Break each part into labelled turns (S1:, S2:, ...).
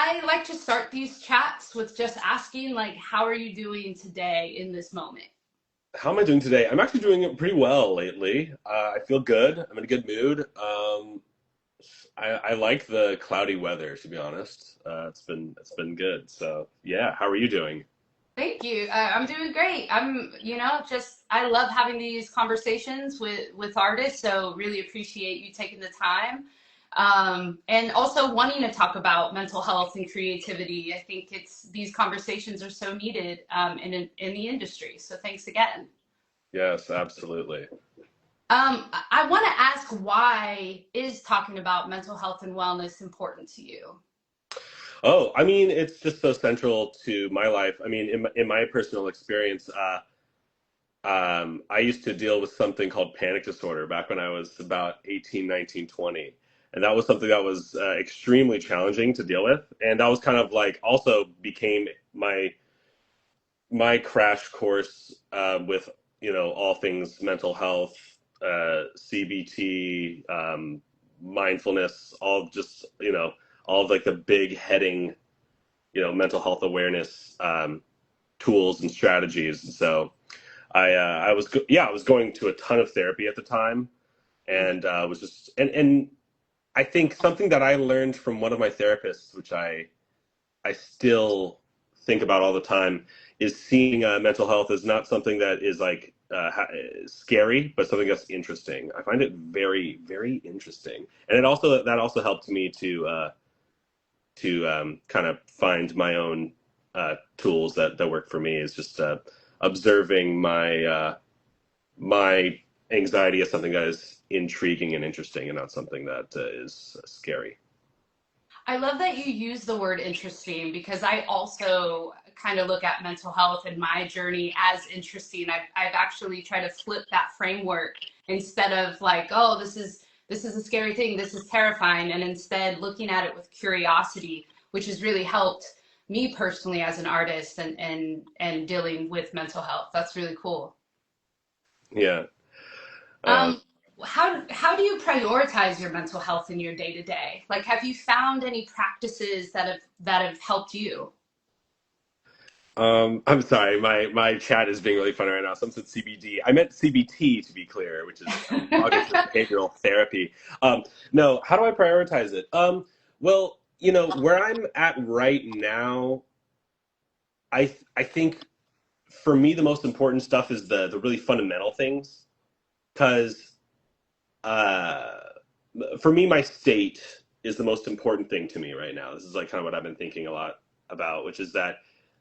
S1: I like to start these chats with just asking, like, how are you doing today in this moment?
S2: How am I doing today? I'm actually doing pretty well lately. I feel good. I'm in a good mood. I like the cloudy weather, to be honest. It's been good. So yeah, how are you doing?
S1: Thank you. I'm doing great. I love having these conversations with artists. So really appreciate you taking the time, and also wanting to talk about mental health and creativity. I think it's these conversations are so needed in the industry. So thanks again.
S2: Yes, absolutely.
S1: I want to ask, why is talking about mental health and wellness important to you?
S2: Oh, I mean, it's just so central to my life. I mean, in my personal experience, I used to deal with something called panic disorder back when I was about 18, 19, 20. And that was something that was extremely challenging to deal with. And that was kind of like also became my crash course with all things mental health, CBT, mindfulness, all just all of like the big heading mental health awareness tools and strategies. And so I was going to a ton of therapy at the time, and was just and I think something that I learned from one of my therapists, which I still think about all the time, is seeing mental health as not something that is like scary, but something that's interesting. I find it very, very interesting, and that also helped me to kind of find my own tools that work for me. Is just observing my anxiety as something that is intriguing and interesting, and not something that is scary.
S1: I love that you use the word interesting because I also kind of look at mental health and my journey as interesting. I've actually tried to flip that framework instead of like, oh, this is a scary thing, this is terrifying, and instead looking at it with curiosity, which has really helped me personally as an artist and dealing with mental health. That's really cool.
S2: Yeah. Um,
S1: Um, how do you prioritize your mental health in your day to day? Like, have you found any practices that have helped you?
S2: I'm sorry, my chat is being really funny right now. Some said CBD. I meant CBT to be clear, which is cognitive behavioral therapy. No, how do I prioritize it? Well, where I'm at right now, I think for me the most important stuff is the really fundamental things, because uh, for me my state is the most important thing to me right now. This is like kind of what I've been thinking a lot about, which is that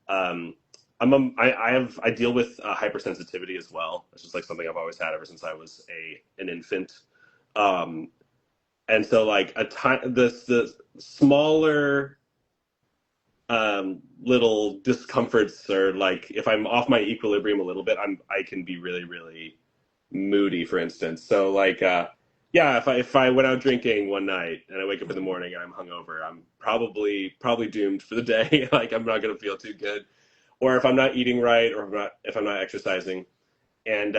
S2: um, I deal with hypersensitivity as well. It's just like something I've always had ever since I was a an infant. Um, and so like the smaller little discomforts, or like if I'm off my equilibrium a little bit, I can be really, really moody, for instance. So like yeah, if I went out drinking one night and I wake up in the morning and I'm hungover, I'm probably doomed for the day. Like I'm not gonna feel too good. Or if I'm not eating right, or if I'm not exercising, and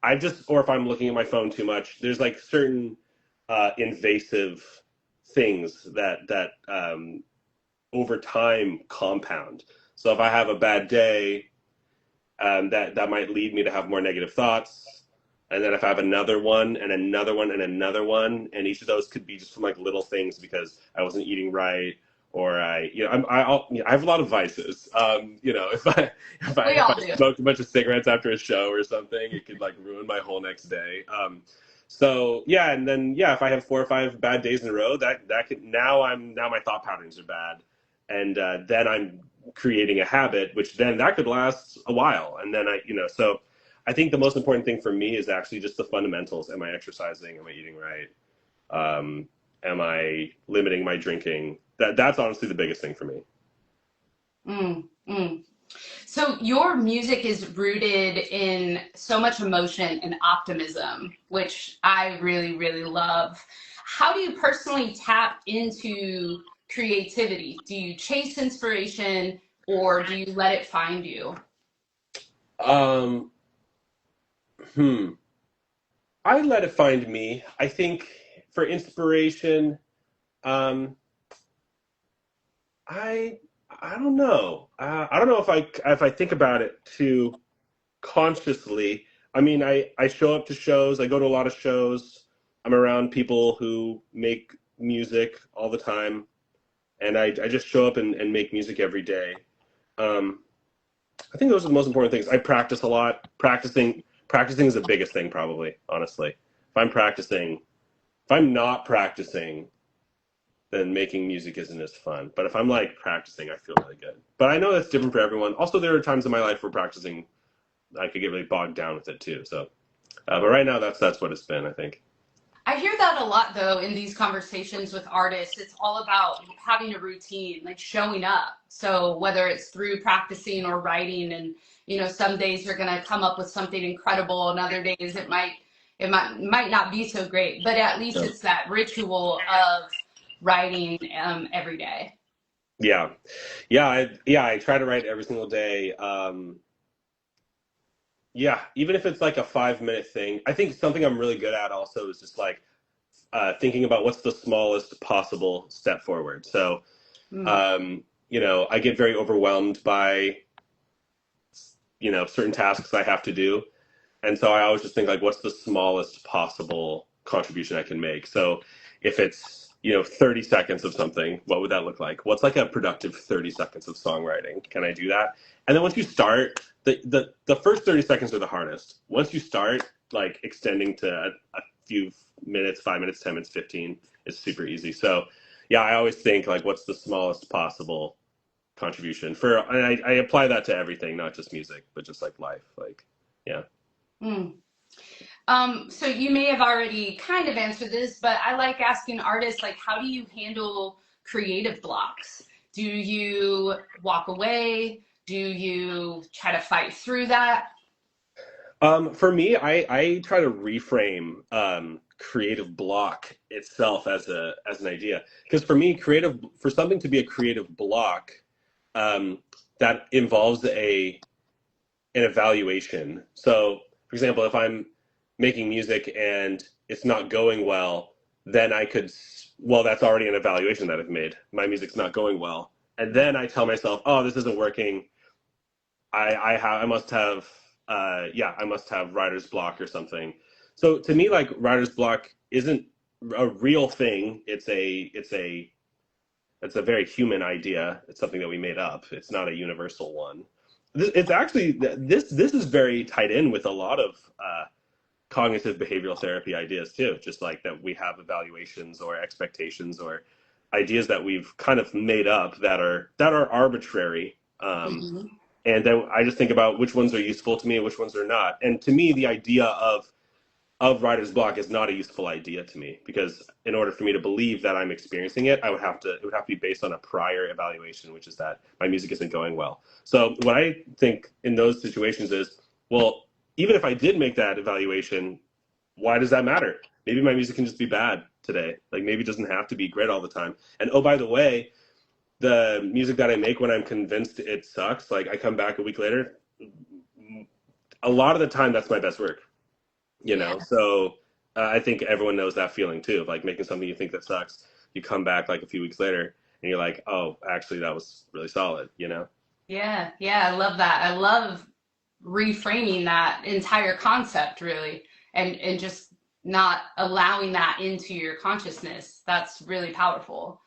S2: I just, or if I'm looking at my phone too much, there's like certain invasive things that over time compound. So if I have a bad day, that might lead me to have more negative thoughts. And then if I have another one and another one and another one, and each of those could be just from like little things because I wasn't eating right, or I have a lot of vices. If I if I
S1: We
S2: if
S1: all
S2: I
S1: do.
S2: smoked a bunch of cigarettes after a show or something, it could like ruin my whole next day. So yeah, and then yeah, if I have 4 or 5 bad days in a row, that could now my thought patterns are bad, and then I'm creating a habit, which then that could last a while. And then so I think the most important thing for me is actually just the fundamentals. Am I exercising? Am I eating right? Am I limiting my drinking? That's honestly the biggest thing for me.
S1: Mm, mm. So your music is rooted in so much emotion and optimism, which I really, really love. How do you personally tap into creativity? Do you chase inspiration or do you let it find you?
S2: Um, hmm. I let it find me. I think for inspiration, um, I I don't know. I don't know if I think about it too consciously. I mean, I show up to shows. I go to a lot of shows. I'm around people who make music all the time, and I just show up and make music every day. Um, I think those are the most important things. I practice a lot. Practicing is the biggest thing, probably. Honestly, if I'm not practicing, then making music isn't as fun. But if I'm like practicing, I feel really good. But I know that's different for everyone. Also, there are times in my life where practicing, I could get really bogged down with it too. So, but right now, that's what it's been. I think.
S1: I hear that a lot though in these conversations with artists. It's all about having a routine, like showing up. So whether it's through practicing or writing, and some days you're gonna come up with something incredible, and other days it might not be so great. But at least
S2: So,
S1: it's that ritual of writing every day.
S2: yeah, yeah. I try to write every single day. Yeah, even if it's like a 5 minute thing. I think something I'm really good at also is just like thinking about what's the smallest possible step forward. So,
S1: Mm.
S2: I get very overwhelmed by certain tasks I have to do, and so I always just think like, what's the smallest possible contribution I can make? So, if it's 30 seconds of something, what would that look like? What's like a productive 30 seconds of songwriting? Can I do that? And then once you start, the first 30 seconds are the hardest. Once you start like extending to a few minutes, 5 minutes, 10 minutes, 15, is super easy. So yeah, I always think like, what's the smallest possible contribution and I apply that to everything, not just music, but just like life. Like, yeah.
S1: Mm. So you may have already kind of answered this, but I like asking artists, like, how do you handle creative blocks? Do you walk away? Do you try to fight through that?
S2: For me, I try to reframe creative block itself as an idea, because for me, for something to be a creative block, um, that involves an evaluation. So, for example, if I'm making music and it's not going well, then well, that's already an evaluation that I've made. My music's not going well, and then I tell myself, oh, this isn't working. I must have I must have writer's block or something. So to me, like, writer's block isn't a real thing. It's a very human idea. It's something that we made up. It's not a universal one. It's actually this is very tied in with a lot of cognitive behavioral therapy ideas too. Just like that, we have evaluations or expectations or ideas that we've kind of made up that are arbitrary.
S1: Mhm.
S2: And then I just think about which ones are useful to me and which ones are not. And to me, the idea of writer's block is not a useful idea to me, because in order for me to believe that I'm experiencing it, it would have to be based on a prior evaluation, which is that my music isn't going well. So what I think in those situations is, well, even if I did make that evaluation, why does that matter? Maybe my music can just be bad today. Like, maybe it doesn't have to be great all the time. And oh, by the way, the music that I make when I'm convinced it sucks, like I come back a week later, a lot of the time that's my best work,
S1: Yeah.
S2: So I think everyone knows that feeling too, of like making something you think that sucks. You come back like a few weeks later and you're like, oh, actually that was really solid.
S1: Yeah. Yeah. I love that. I love reframing that entire concept, really, and just not allowing that into your consciousness. That's really powerful.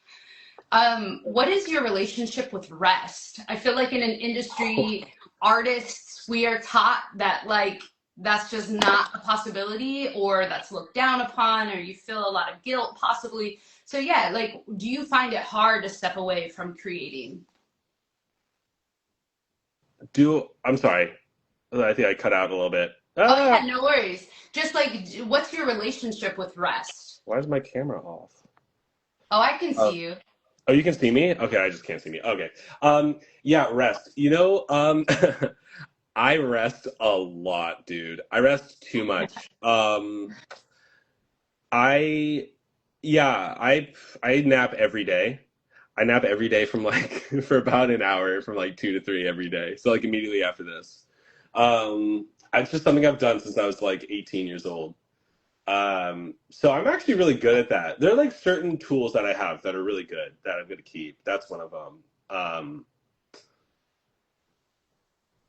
S1: What is your relationship with rest? I feel like in an industry, artists, we are taught that, like, that's just not a possibility, or that's looked down upon, or you feel a lot of guilt possibly. So yeah, like, do you find it hard to step away from creating?
S2: I'm sorry. I think I cut out a little bit.
S1: Oh
S2: Ah,
S1: yeah, no worries. Just like, what's your relationship with rest?
S2: why is my camera off?
S1: Oh, I can
S2: Oh,
S1: see you.
S2: oh, you can see me? Okay, I just can't see me. Okay. Yeah, rest. I rest a lot, dude. I rest too much. I yeah, I nap every day. I nap every day from like for about an hour, from like 2 to 3 every day. So like immediately after this. It's just something I've done since I was like 18 years old. So I'm actually really good at that. There are like certain tools that I have that are really good that I'm going to keep. That's one of them.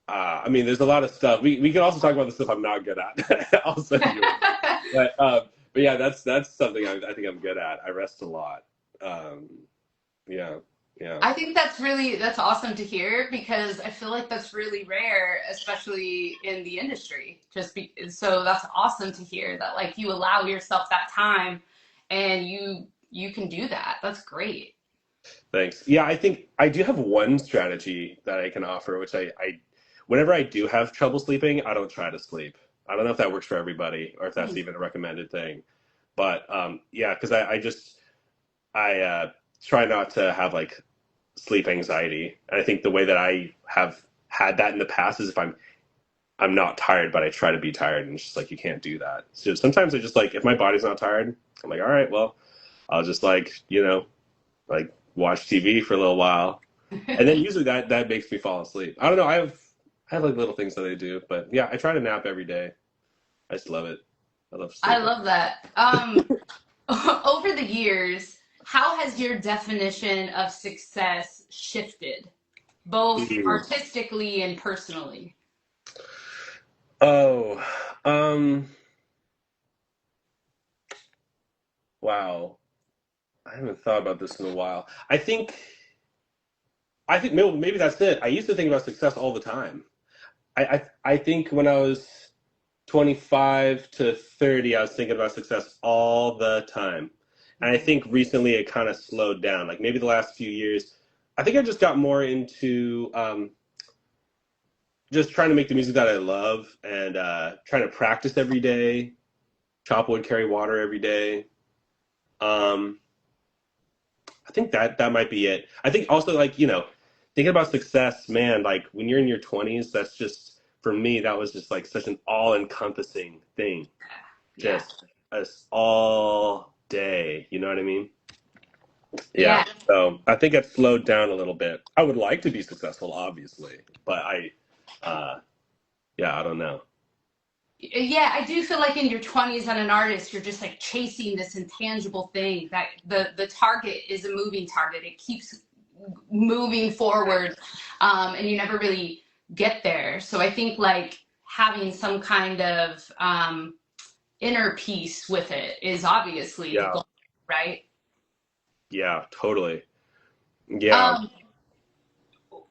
S2: I mean, there's a lot of stuff. We can also talk about the stuff I'm not good at. I'll send you one. But yeah, that's something I think I'm good at. I rest a lot. Um, yeah, yeah.
S1: I think that's awesome to hear because I feel like that's really rare, especially in the industry. So that's awesome to hear that like you allow yourself that time and you can do that. That's great.
S2: Thanks. Yeah, I think I do have one strategy that I can offer, which whenever I do have trouble sleeping, I don't try to sleep. I don't know if that works for everybody or if that's even a recommended thing. But yeah, because I try not to have like sleep anxiety. And I think the way that I have had that in the past is if I'm not tired, but I try to be tired, and it's just like you can't do that. So sometimes I just like if my body's not tired, I'm like, all right, well, I'll just like like watch TV for a little while, and then usually that makes me fall asleep. I don't know. I have like little things that I do, but yeah, I try to nap every day. I just love it. I love
S1: I
S2: sleeping.
S1: love that. Over the years, how has your definition of success shifted, both
S2: Mm.
S1: artistically and personally?
S2: Oh, um, wow. I haven't thought about this in a while. I think maybe that's it. I used to think about success all the time. I think when I was 25 to 30, I was thinking about success all the time. And I think recently it kind of slowed down. Like maybe the last few years, I think I just got more into just trying to make the music that I love and trying to practice every day, chop wood, carry water every day. Um, I think that might be it. I think also like, thinking about success, man, like when you're in your 20s, that's just for me that was just like such an all-encompassing thing.
S1: Yeah.
S2: Just as all day, you know what I mean? Yeah.
S1: Yeah.
S2: So, I think I've slowed down a little bit. I would like to be successful, obviously, but uh yeah, I don't know.
S1: Yeah, I do feel like in your 20s as an artist, you're just like chasing this intangible thing that the target is a moving target. It keeps moving forward, and you never really get there. So I think like having some kind of inner peace with it is obviously the
S2: Yeah.
S1: goal, right?
S2: Yeah, totally. Yeah.
S1: Um,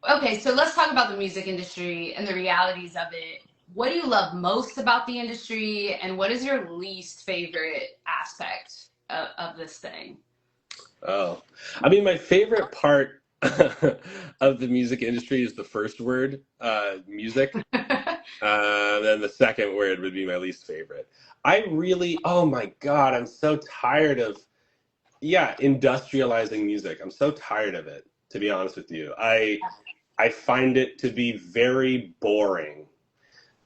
S1: okay, so let's talk about the music industry and the realities of it. What do you love most about the industry, and what is your least favorite aspect of this thing?
S2: Oh, I mean, my favorite part of the music industry is the first word, music. Then the second word would be my least favorite. Oh my God, I'm so tired of, yeah, industrializing music. I'm so tired of it, to be honest with you. I find it to be very boring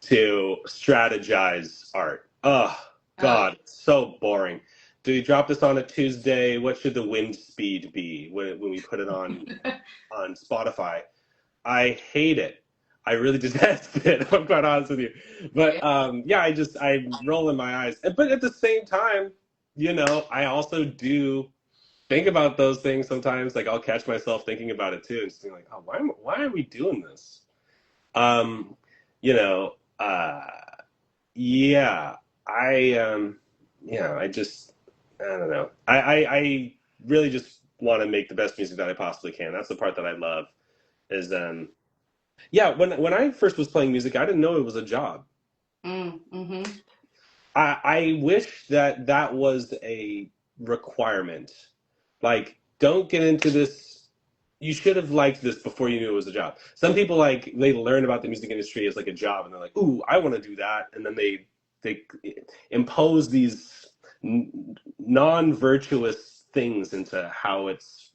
S2: to strategize art. Oh
S1: Oh,
S2: God, so boring. Do we drop this on a Tuesday? What should the wind speed be when we put it on Spotify? I hate it. I really detest it, if I'm quite honest with you.
S1: yeah.
S2: But yeah, I'm rolling my eyes. But at the same time, I also do think about those things sometimes. Like I'll catch myself thinking about it too, and just being like, oh, why are we doing this? Um, you know, uh, yeah, I I just I don't know. I really just want to make the best music that I possibly can. That's the part that I love. Is yeah, when I first was playing music, I didn't know it was a job.
S1: Mm-hmm.
S2: I wish that was a requirement. Like, don't get into this. You should have liked this before you knew it was a job. Some people like they learn about the music industry as like a job, and they're like, "Ooh, I want to do that," and then they impose these non-virtuous things into how it's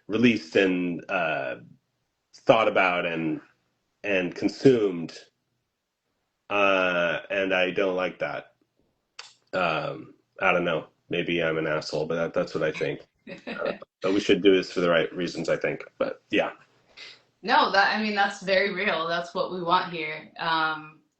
S2: released and thought about and consumed, and I don't like that. I don't know. Maybe I'm an asshole, but that's what I think. But we should do this for the right reasons, I think. But yeah,
S1: No, that I mean that's very real. That's what we want here.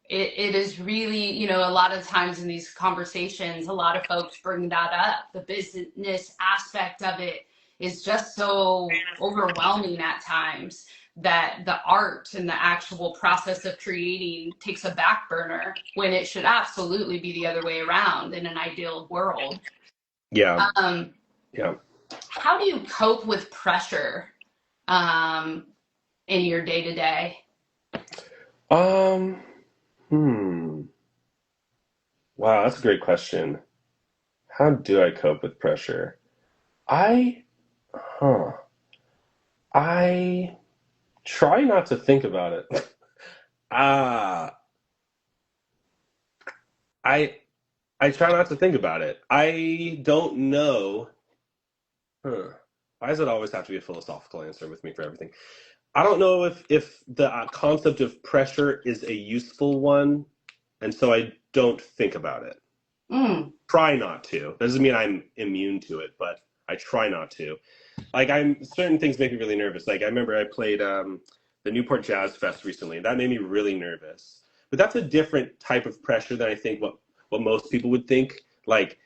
S1: it is really, you know, a lot of times in these conversations, a lot of folks bring that up. The business aspect of it is just so overwhelming at times that the art and the actual process of creating takes a back burner when it should absolutely be the other way around in an ideal world.
S2: Yeah.
S1: Um,
S2: Yeah.
S1: how do you cope with pressure um, in your day to day?
S2: Um, hmm. Wow, that's a great question. How do I cope with pressure? I, huh. I try not to think about it. Ah, I I try not to think about it. I don't know. Huh. Why does it always have to be a philosophical answer with me for everything? I don't know if the concept of pressure is a useful one, and so I don't think about it.
S1: Mm.
S2: Try not to. Doesn't mean I'm immune to it, but I try not to. Like I'm certain things make me really nervous. Like I remember I played the Newport Jazz Fest recently. That made me really nervous. But that's a different type of pressure than I think what most people would think. Like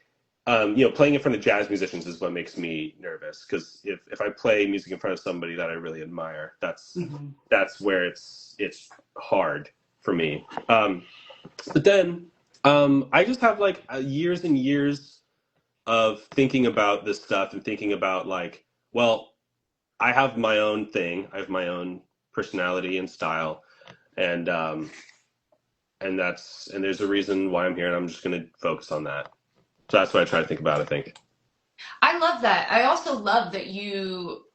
S2: playing in front of jazz musicians is what makes me nervous because if I play music in front of somebody that I really admire,
S1: Mhm.
S2: that's where it's hard for me. But then I just have like years and years of thinking about this stuff and thinking about like, well, I have my own thing. I have my own personality and style, and and there's a reason why I'm here, and I'm just gonna focus on that. So that's what I try to think about. I think.
S1: I love that. I also love that you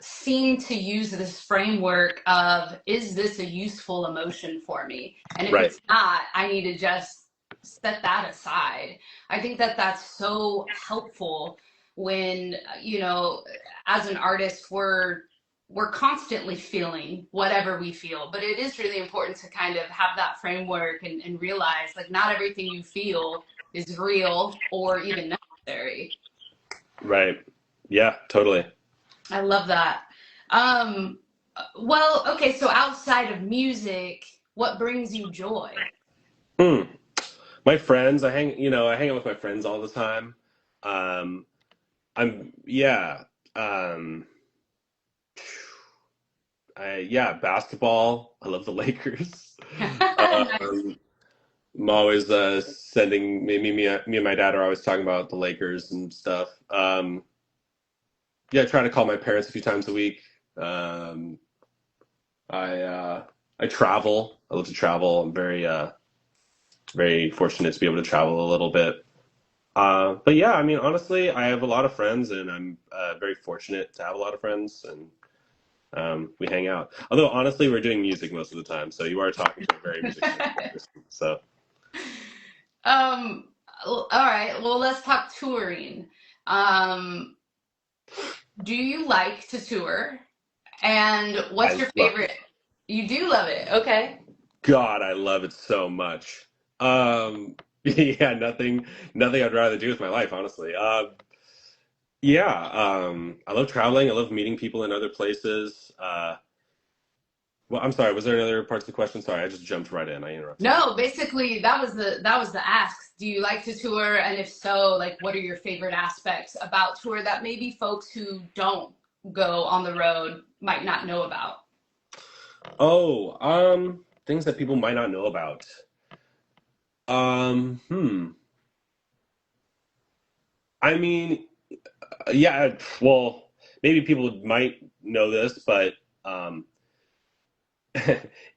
S1: seem to use this framework of, is this a useful emotion for me? And if
S2: Right.
S1: it's not, I need to just set that aside. I think that that's so helpful when, you know, as an artist, we're constantly feeling whatever we feel, but it is really important to kind of have that framework and realize like not everything you feel is real or even necessary.
S2: Right. Yeah. Totally.
S1: I love that. Um, well, okay, so outside of music, what brings you joy?
S2: Hmm. My friends. I hang out with my friends all the time. Um, yeah. Um, yeah. Basketball. I love the Lakers.
S1: Nice.
S2: Um, I'm always sending me and my dad are always talking about the Lakers and stuff. Yeah, I try to call my parents a few times a week. Um, I travel. I love to travel. I'm very fortunate to be able to travel a little bit. But yeah, I mean, honestly, I have a lot of friends, and I'm very fortunate to have a lot of friends, and we hang out. Although honestly, we're doing music most of the time, so you are talking to a very music-centric person. So,
S1: um, all right, well, let's talk touring. Um, do you like to tour? And what's
S2: I
S1: your
S2: love it.
S1: favorite? You do love it. Okay.
S2: God, I love it so much. Yeah, nothing I'd rather do with my life, honestly. Yeah, I love traveling. I love meeting people in other places. Well, I'm sorry. Was there any other parts of the question? Sorry, I just jumped right in. I interrupted you.
S1: No, basically that was the ask. Do you like to tour? And if so, like what are your favorite aspects about tour that maybe folks who don't go on the road might not know about?
S2: Oh, things that people might not know about. Hmm. I mean, yeah. Well, maybe people might know this, but um,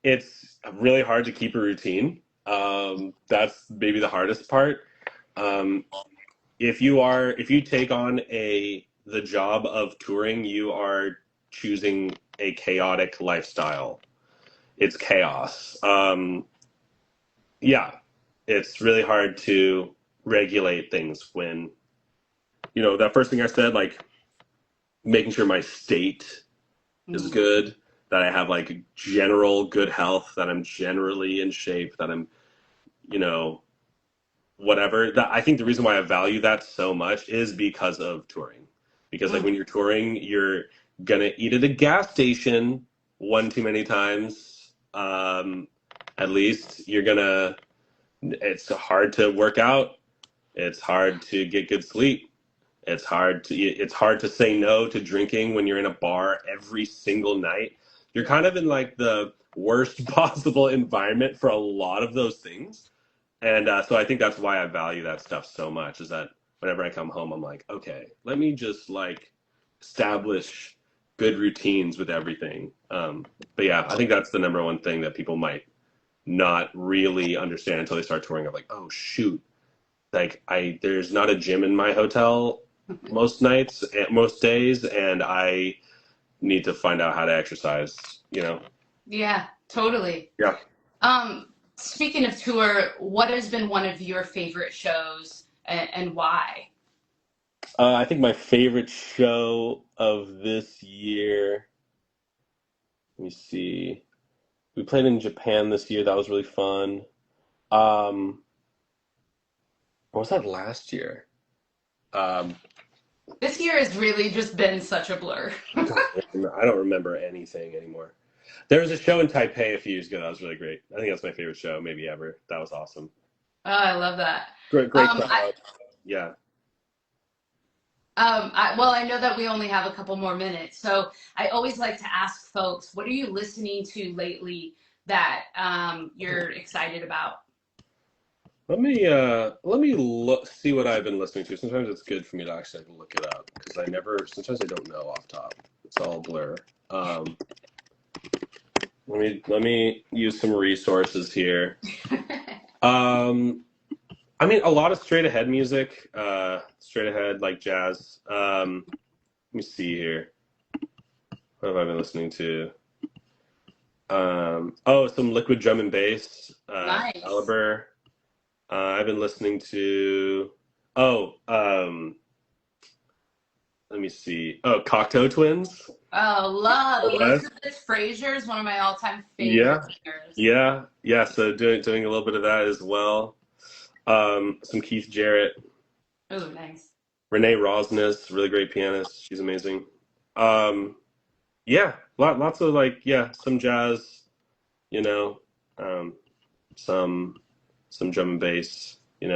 S2: it's really hard to keep a routine. That's maybe the hardest part. Um, if you take on the job of touring, you are choosing a chaotic lifestyle. It's chaos. Yeah, it's really hard to regulate things when that first thing I said, like making sure my state is
S1: Mm.
S2: good, that I have like general good health, that I'm generally in shape, that I'm you know whatever. That I think the reason why I value that so much is because of touring. Because like
S1: Mm.
S2: when you're touring, you're gonna eat at a gas station one too many times. at least it's hard to work out. It's hard to get good sleep. It's hard to say no to drinking when you're in a bar every single night. You're kind of in like the worst possible environment for a lot of those things. And so I think that's why I value that stuff so much is that whenever I come home, I'm like, okay, let me just like establish good routines with everything. But yeah, I think that's the number one thing that people might not really understand until they start touring. Of like, oh shoot, like there's not a gym in my hotel most nights, most days, and I need to find out how to exercise. You know?
S1: Yeah, totally.
S2: Yeah.
S1: Speaking of tour, what has been one of your favorite shows and why?
S2: I think my favorite show of this year. Let me see. We played in Japan this year. That was really fun. Um, what was that last year? Um,
S1: This year has really just been such a blur.
S2: I don't remember anything anymore. There was a show in Taipei a few years ago that was really great. I think that's my favorite show maybe ever. That was awesome.
S1: Oh, I love that.
S2: Great
S1: Um, I,
S2: crowd. Yeah.
S1: well, I know that we only have a couple more minutes, so I always like to ask folks, what are you listening to lately that you're excited about?
S2: Let me look see what I've been listening to. Sometimes it's good for me to actually like, look it up because sometimes I don't know off top. It's all a blur. Um, let me use some resources here. Um, I mean, a lot of straight ahead music, straight ahead like jazz. Let me see here. What have I been listening to? Some liquid drum and bass,
S1: Nice.
S2: Caliber. I've been listening to. Oh, let me see. Oh, Cocteau Twins.
S1: Oh, love
S2: West.
S1: Elizabeth Fraser is one of my all-time favorite
S2: Yeah,
S1: singers.
S2: yeah. So doing a little bit of that as well. Some Keith Jarrett,
S1: Oh, nice.
S2: Renee Rosnes, really great pianist. She's amazing. Um, yeah, lots of like some jazz, you know, um, some drum and bass, some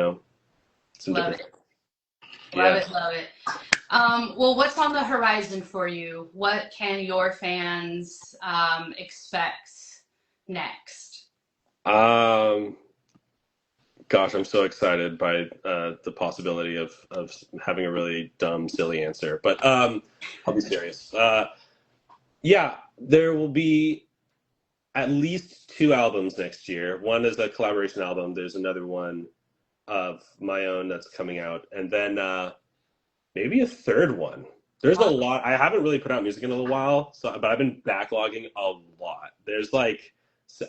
S1: Love
S2: different.
S1: it. Love
S2: Yeah.
S1: it. Love it. Well, what's on the horizon for you? What can your fans expect next?
S2: Um, Gosh, I'm so excited by the possibility of having a really dumb, silly answer, but I'll be serious. Yeah, there will be at least two albums next year. One is a collaboration album. There's another one of my own that's coming out, and then maybe a third one. There's a
S1: Wow.
S2: lot. I haven't really put out music in a little while, but I've been backlogging a lot. There's like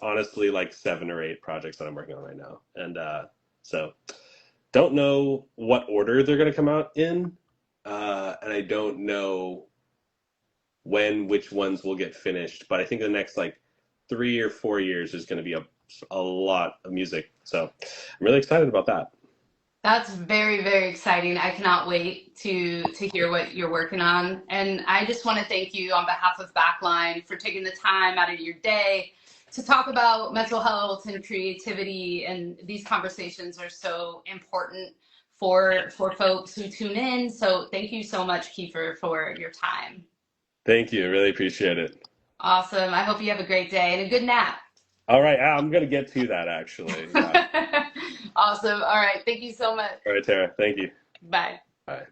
S2: honestly like 7 or 8 projects that I'm working on right now, and so don't know what order they're going to come out in, and I don't know when which ones will get finished. But I think the next like 3 or 4 years is going to be a lot of music. So I'm really excited about that.
S1: That's very, very exciting. I cannot wait to hear what you're working on. And I just want to thank you on behalf of Backline for taking the time out of your day to talk about mental health and creativity. And these conversations are so important for folks who tune in. So thank you so much, Kiefer, for your time.
S2: Thank you. Really appreciate it.
S1: Awesome. I hope you have a great day and a good nap.
S2: All right, I'm going to get to that actually. Yeah.
S1: Awesome. All right. Thank you so much.
S2: All right, Tara. Thank you.
S1: Bye.
S2: Bye.